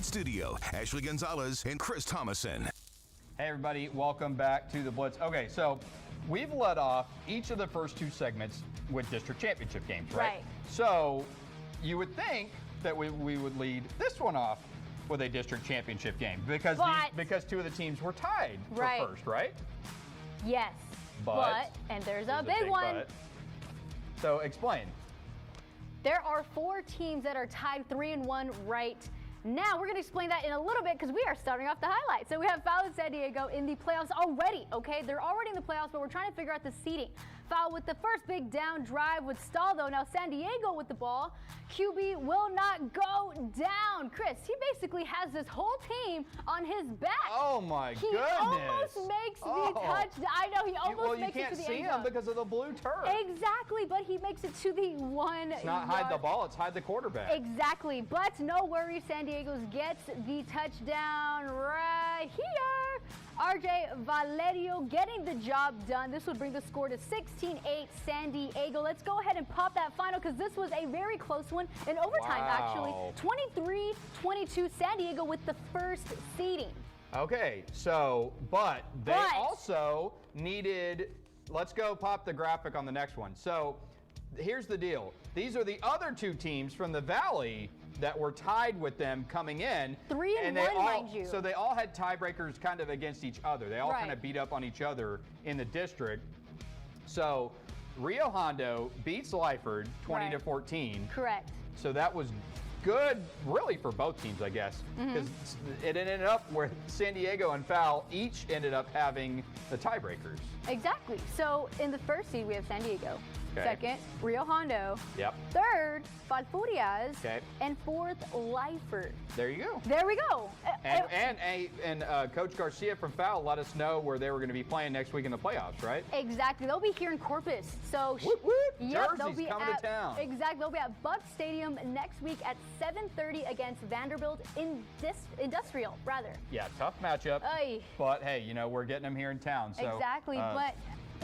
Blitz studio. Ashley Gonzalez and Chris Thomason. Hey everybody, welcome back to the Blitz. Okay, so we've led off each of the first two segments with district championship games, right? So you would think that we would lead this one off with a district championship game because two of the teams were tied for first, right? Yes, but and there's a big one. But. So explain. There are 4 teams that are tied 3-1 right now. We're going to explain that in a little bit because we are starting off the highlights. So we have Foul and San Diego in the playoffs already, okay? They're already in the playoffs, but we're trying to figure out the seeding. Foul with the first big down drive would stall, though. Now San Diego with the ball. QB will not go down. Chris, he basically has this whole team on his back. Oh, my goodness. He almost makes the touchdown. I know, he almost makes it to the end zone. Well, you can't see him because of the blue turf. Exactly, but he makes it to the 1 yard. It's not hide the ball, it's hide the quarterback. Exactly, but no worries. San Diego gets the touchdown right here. RJ Valerio getting the job done. This would bring the score to 16-8 San Diego. Let's go ahead and pop that final because this was a very close one in overtime, actually. 23-22 San Diego with the first seeding. Okay, so, but they also needed, let's go pop the graphic on the next one. So here's the deal. These are the other 2 teams from the Valley that were tied with them coming in. 3-1, mind you. So they all had tiebreakers kind of against each other. They all kind of beat up on each other in the district. So Rio Hondo beats Lyford 20-14. Correct. So that was good, really, for both teams, I guess, because it ended up where San Diego and Foul each ended up having the tiebreakers. Exactly. So in the first seed, we have San Diego. Okay. Second, Rio Hondo. Yep. Third, Falfurrias. Okay. And fourth, Lyford. There you go. There we go. And Coach Garcia from Foul let us know where they were going to be playing next week in the playoffs, right? Exactly. They'll be here in Corpus. So, whoop, whoop. Yep, Jersey's they'll be coming to town. Exactly. They'll be at Buck Stadium next week at 7:30 against Vanderbilt Industrial, rather. Yeah, tough matchup. Oy. But hey, you know, we're getting them here in town. So, exactly. But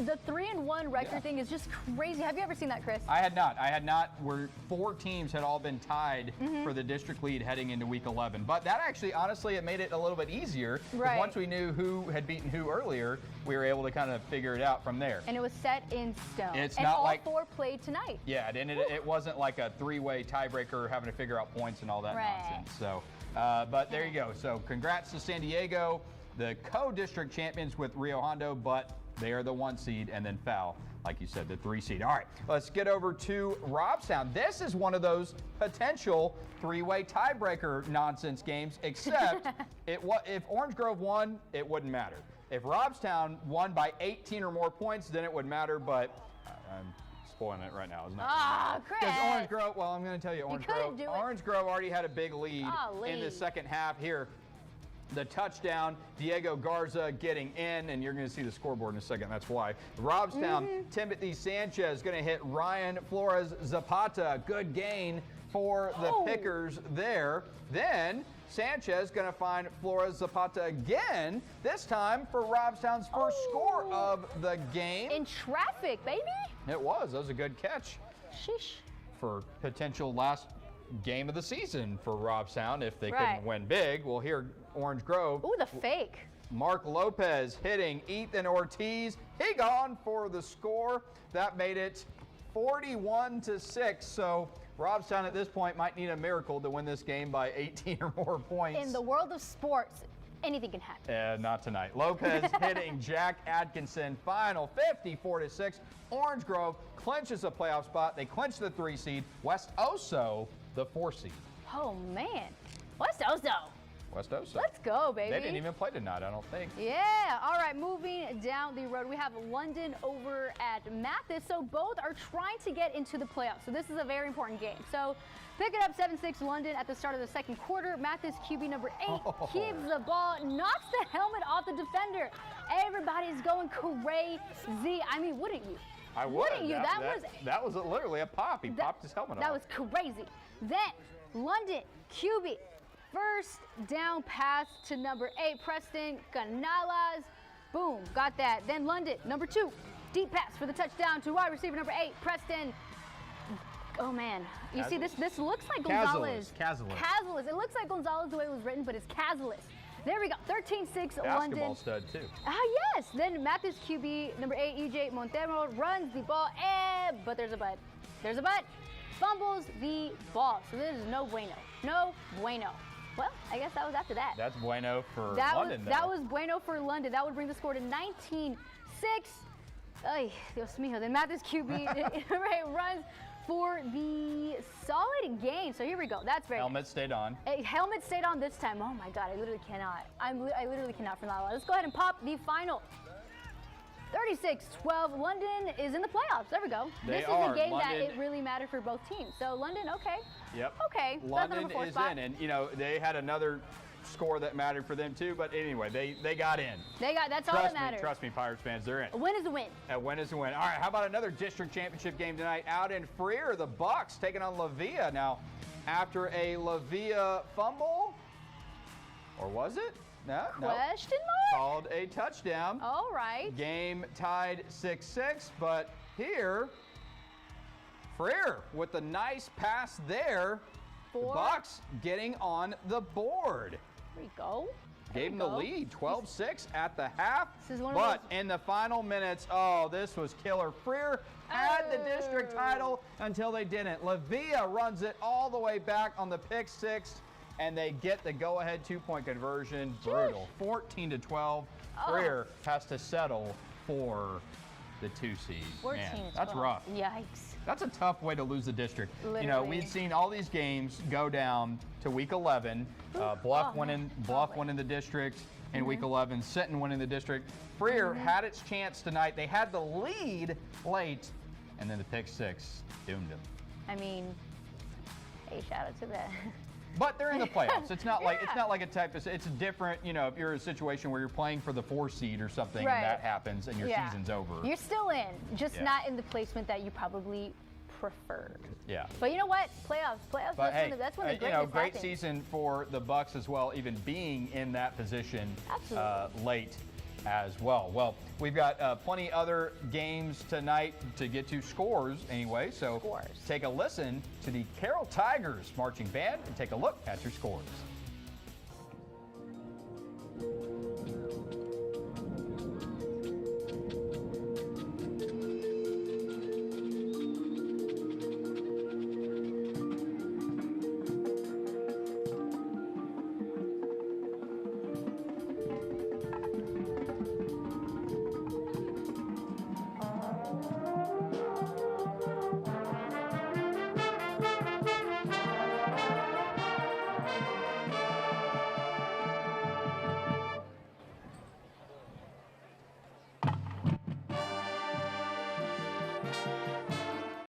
the 3-1 record thing is just crazy. Have you ever seen that, Chris? I had not. Where 4 teams had all been tied for the district lead heading into week 11. But that actually, honestly, it made it a little bit easier. Right. Once we knew who had beaten who earlier, we were able to kind of figure it out from there. And it was set in stone. It's and not all like 4 played tonight. Yeah, and it wasn't like a 3-way tiebreaker having to figure out points and all that nonsense. So, but there you go. So congrats to San Diego, the co-district champions with Rio Hondo, but they are the 1 seed, and then Foul, like you said, the 3 seed. All right, let's get over to Robstown. This is one of those potential 3-way tiebreaker nonsense games, except if Orange Grove won, it wouldn't matter. If Robstown won by 18 or more points, then it would matter, but I'm spoiling it right now, isn't it? Chris. Because Orange Grove, well, I'm going to tell you, Orange Grove already had a big lead in the second half here. The touchdown, Diego Garza getting in, and you're going to see the scoreboard in a second. That's why. Robstown, Timothy Sanchez going to hit Ryan Flores Zapata. Good gain for the Pickers there. Then Sanchez going to find Flores Zapata again, this time for Robstown's first score of the game. In traffic, baby. It was. That was a good catch. Sheesh. For potential last game of the season for Robstown if they couldn't win big. Well, here, Orange Grove. Ooh, the fake. Mark Lopez hitting Ethan Ortiz. He gone for the score. That made it 41-6. So Robstown at this point might need a miracle to win this game by 18 or more points. In the world of sports, anything can happen. Not tonight. Lopez hitting Jack Atkinson. Final 54-6. Orange Grove clinches a playoff spot. They clinch the 3 seed. West Oso, the 4 seed. Oh, man. West Oso. West Oso. Let's go, baby. They didn't even play tonight, I don't think. Yeah. All right, moving down the road, we have London over at Mathis. So both are trying to get into the playoffs. So this is a very important game. So pick it up 7-6 London at the start of the second quarter. Mathis QB number 8 keeps the ball, knocks the helmet off the defender. Everybody's going crazy. I mean, wouldn't you? I would. Wouldn't you? That was literally a pop. He popped his helmet off. That was crazy. Then London QB. First down pass to number 8, Preston Canales. Boom, got that. Then London, number 2, deep pass for the touchdown to wide receiver number 8, Preston Oh man, you see this looks like Gonzalez. Cazalis. It looks like Gonzalez the way it was written, but it's Cazalis. There we go. 13-6 Basketball London. stud too. Yes. Then Mathis QB number 8 EJ Montero runs the ball, but there's a but. There's a but. Fumbles the ball. So this is no bueno. No bueno. Well, I guess that was after that. That's bueno for London. That was bueno for London. That would bring the score to 19-6. Ay, Dios mío. Then Mathis QB right, runs for the solid gain. So here we go. That's very Helmet stayed on. Helmet stayed on this time. Oh my God, I literally cannot. I literally cannot from that one. Let's go ahead and pop the final. 36-12. London is in the playoffs. There we go. This is a game that it really mattered for both teams. So London, okay. Yep. Okay. London is in, and you know they had another score that mattered for them too. But anyway, they got in. That's all that matters. Trust me, Pirates fans, they're in. A win is a win. A win is a win. All right, how about another district championship game tonight out in Freer? The Bucks taking on Lavia. Now, after a Lavia fumble, or was it? No. Question mark? Called a touchdown. All right. Game tied 6-6, but here, Freer with a nice pass there. The Bucks getting on the board. There we go. Gave them the lead, 12-6 at the half. This is one but in the final minutes, this was killer. Freer had the district title until they didn't. Lavia runs it all the way back on the pick six, and they get the go-ahead two-point conversion. Brutal. 14-12. Freer has to settle for the 2 seed. 14 that's rough. Yikes. That's a tough way to lose the district. Literally. You know, we'd seen all these games go down to week 11. Bluff winning the district in week 11. Sinton winning the district. Freer had its chance tonight. They had the lead late, and then the pick six doomed them. I mean, hey, shout out to that. But they're in the playoffs. It's not like it's different. You know, if you're in a situation where you're playing for the 4 seed or something, and that happens, and your season's over. You're still in, just not in the placement that you probably preferred. Yeah. But you know what? Playoffs. But That's when the greatness great happens. season for the Bucks as well, even being in that position late as well. Well, we've got plenty other games tonight to get to, scores anyway. So take a listen to the Carroll Tigers marching band and take a look at your scores.